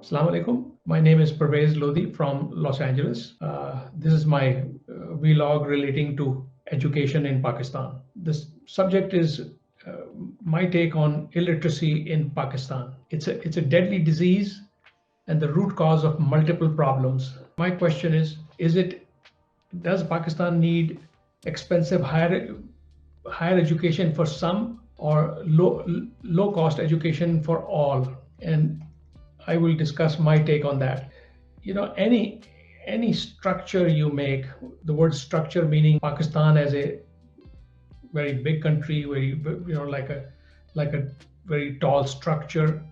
Assalamu alaikum. My name is Pervez Lodi from Los Angeles. This is my vlog relating to education in Pakistan. This subject is my take on illiteracy in Pakistan. It's a deadly disease and the root cause of multiple problems. My question is does Pakistan need expensive higher education for some or low cost education for all? And I will discuss my take on that. Any structure you make, the word structure meaning Pakistan as a very big country, like a very tall structure.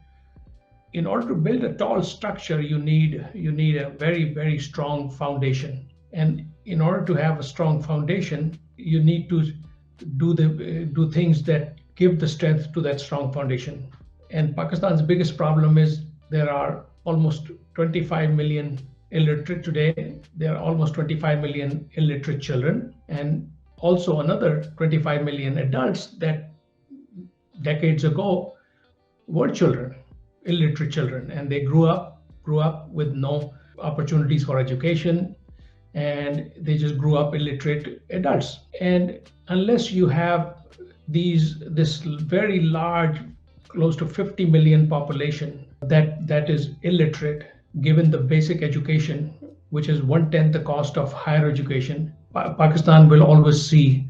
In order to build a tall structure, you need a very strong foundation. And in order to have a strong foundation, you need to do things that give the strength to that strong foundation. And Pakistan's biggest problem is there are almost 25 million illiterate today. There are almost 25 million illiterate children, and also another 25 million adults that decades ago were children, illiterate children, and they grew up with no opportunities for education, and they just grew up illiterate adults. And unless you have this very large, close to 50 million population that is illiterate, given the basic education, which is 1/10 the cost of higher education, Pakistan will always see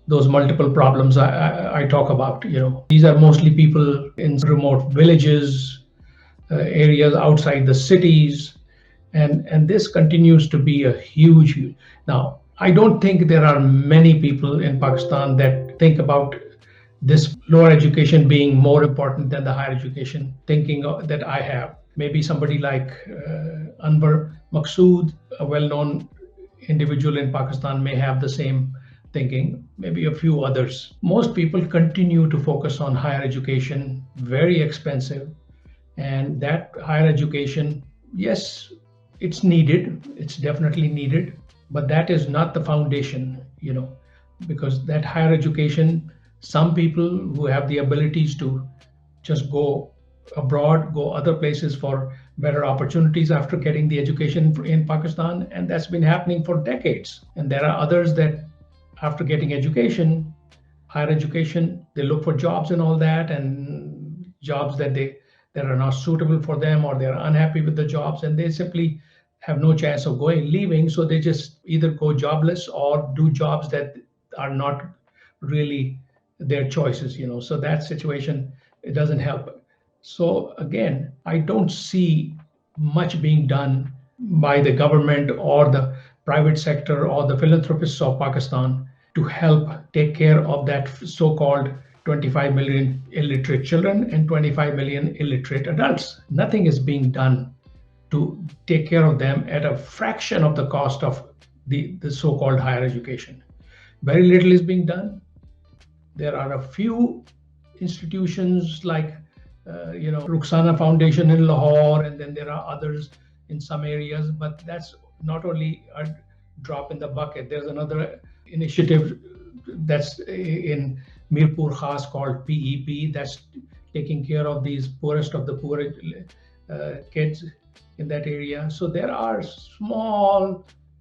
those multiple problems I talk about. These are mostly people in remote villages, areas outside the cities, and this continues to be a huge. Now, I don't think there are many people in Pakistan that think about this lower education being more important than the higher education thinking that I have. Maybe somebody like Anwar Maqsood, a well-known individual in Pakistan, may have the same thinking, maybe a few others. Most people continue to focus on higher education, very expensive, and that higher education, yes, it's needed, it's definitely needed, but that is not the foundation, because that higher education, some people who have the abilities to just go abroad, go other places for better opportunities after getting the education in Pakistan, and that's been happening for decades. And there are others that after getting education, higher education, they look for jobs and all that, and jobs that are not suitable for them, or they're unhappy with the jobs, and they simply have no chance of leaving, so they just either go jobless or do jobs that are not really their choices. So that situation, it doesn't help. So again, I don't see much being done by the government or the private sector or the philanthropists of Pakistan to help take care of that so-called 25 million illiterate children and 25 million illiterate adults. Nothing is being done to take care of them at a fraction of the cost of the so-called higher education. Very little is being done. There are a few institutions like Rukhsana Foundation in Lahore, and then there are others in some areas, but that's not only a drop in the bucket. There's another initiative that's in Mirpur Khas called PEP, that's taking care of these poorest of the poor kids in that area. So there are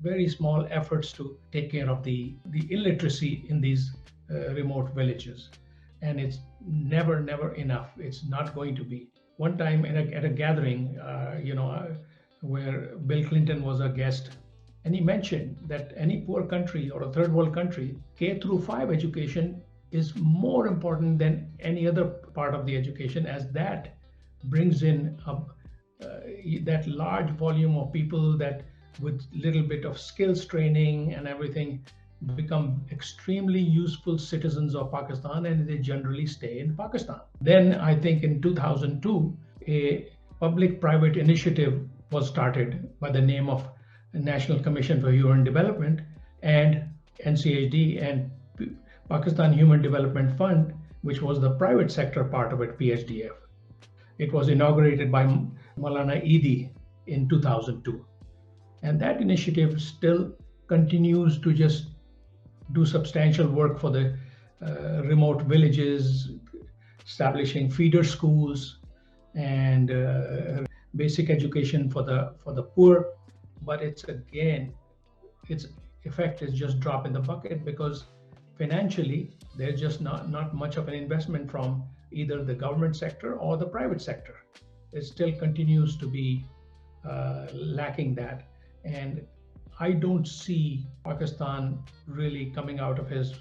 very small efforts to take care of the illiteracy in these remote villages, and it's never enough. It's not going to be. One time at a gathering, where Bill Clinton was a guest, and he mentioned that any poor country or a third world country, K-5 education is more important than any other part of the education, as that brings in that large volume of people that with little bit of skills training and everything become extremely useful citizens of Pakistan, and they generally stay in Pakistan. Then I think in 2002, a public-private initiative was started by the name of National Commission for Human Development and NCHD and Pakistan Human Development Fund, which was the private sector part of it, PHDF. It was inaugurated by Maulana Eidi in 2002. And that initiative still continues to just do substantial work for the remote villages, establishing feeder schools and basic education for the poor, but its effect is just drop in the bucket because financially there's just not much of an investment from either the government sector or the private sector. It still continues to be lacking that. And I don't see Pakistan really coming out of his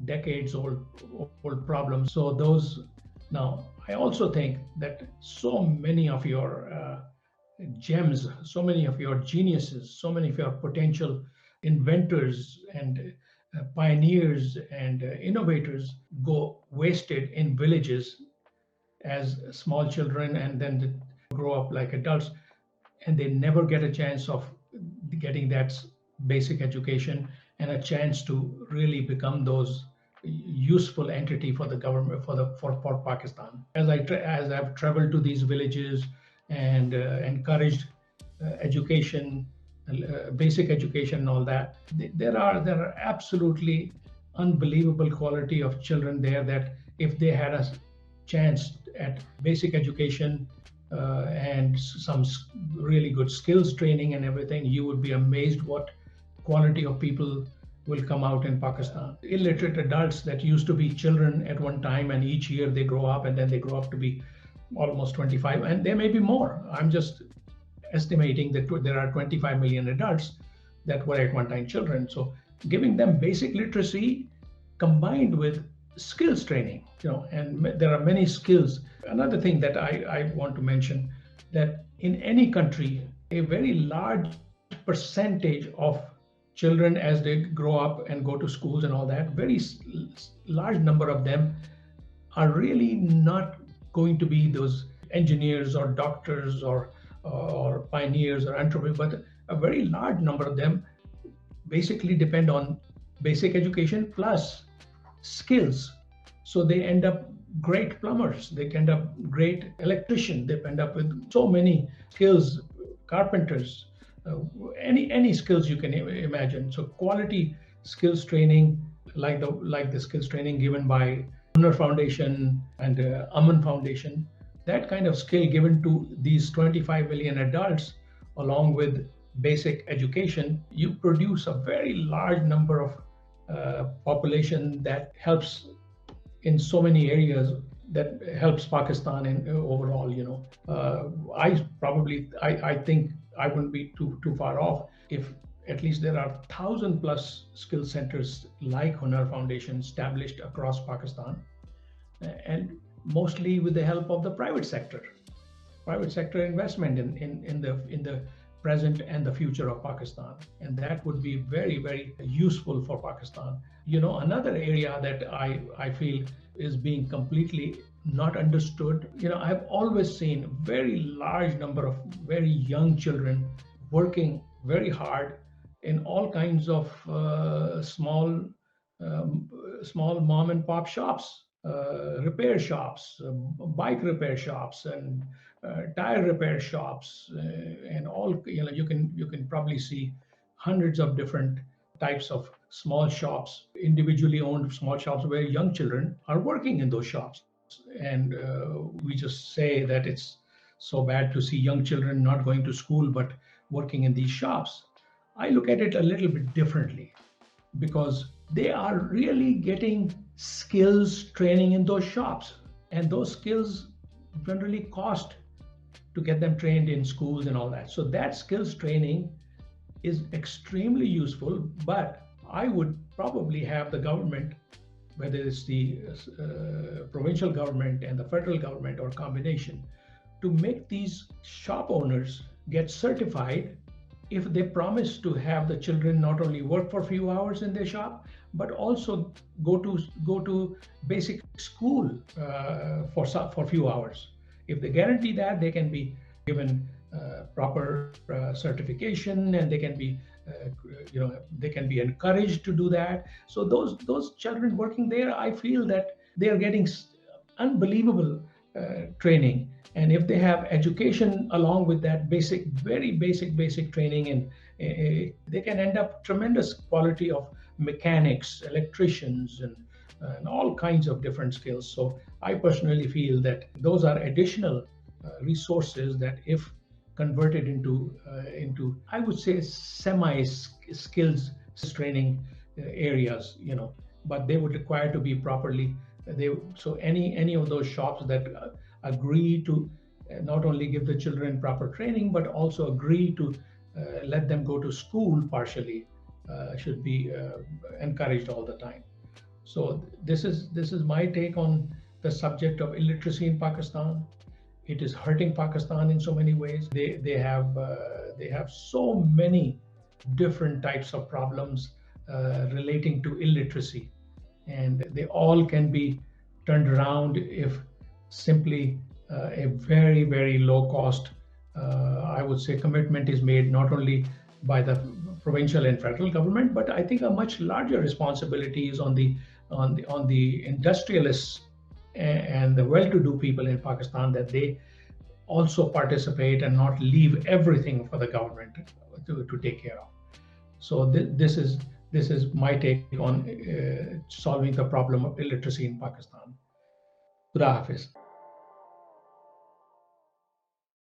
decades old problems. So those now, I also think that so many of your gems, so many of your geniuses, so many of your potential inventors and pioneers and innovators go wasted in villages as small children and then grow up like adults, and they never get a chance of getting that basic education and a chance to really become those useful entity for the government for Pakistan. As I've traveled to these villages and encouraged education, basic education, and all that, there are absolutely unbelievable quality of children there that if they had a chance at basic education and some really good skills training and everything, you would be amazed what quality of people will come out in Pakistan. Illiterate adults that used to be children at one time, and each year they grow up, and then they grow up to be almost 25, and there may be more. I'm just estimating that there are 25 million adults that were at one time children. So giving them basic literacy combined with skills training, and there are many skills. Another thing that I want to mention, that in any country, a very large percentage of children as they grow up and go to schools and all that, very large number of them are really not going to be those engineers or doctors or pioneers or entrepreneurs, but a very large number of them basically depend on basic education plus skills. So they end up great plumbers, they end up great electricians, they end up with so many skills, carpenters, any skills you can imagine. So quality skills training, like the skills training given by Hunar Foundation and Aman Foundation, that kind of skill given to these 25 million adults, along with basic education, you produce a very large number of population that helps in so many areas, that helps Pakistan in overall. I think I wouldn't be too far off if at least there are 1,000+ skill centers like Hunar Foundation established across Pakistan, and mostly with the help of the private sector investment in the present and the future of Pakistan, and that would be very, very useful for Pakistan. Another area that I feel is being completely not understood. I've always seen very large number of very young children working very hard in all kinds of small mom and pop shops, repair shops, bike repair shops, and tire repair shops, and all. You can probably see hundreds of different types of small shops, individually owned small shops, where young children are working in those shops. And we just say that it's so bad to see young children not going to school but working in these shops. I look at it a little bit differently, because they are really getting skills training in those shops, and those skills generally cost to get them trained in schools and all that. So that skills training is extremely useful, but I would probably have the government, whether it's the provincial government and the federal government or combination, to make these shop owners get certified if they promise to have the children not only work for a few hours in their shop, but also go to basic school for a few hours. If they guarantee that, they can be given proper certification, and they can be encouraged to do that. So those children working there, I feel that they are getting unbelievable training. And if they have education along with that very basic training, and they can end up tremendous quality of mechanics, electricians, and all kinds of different skills. So I personally feel that those are additional resources that if converted into I would say semi skills training areas, but they would require to be properly they so any of those shops that agree to not only give the children proper training but also agree to let them go to school partially should be encouraged all the time. So this is my take on the subject of illiteracy in Pakistan. It is hurting Pakistan in so many ways. They have so many different types of problems relating to illiteracy, and they all can be turned around if simply a very very low cost, I would say, commitment is made not only by the provincial and federal government, but I think a much larger responsibility is on the industrialists and the well-to-do people in Pakistan, that they also participate and not leave everything for the government to take care of. So this is my take on solving the problem of illiteracy in Pakistan. Khuda Hafiz.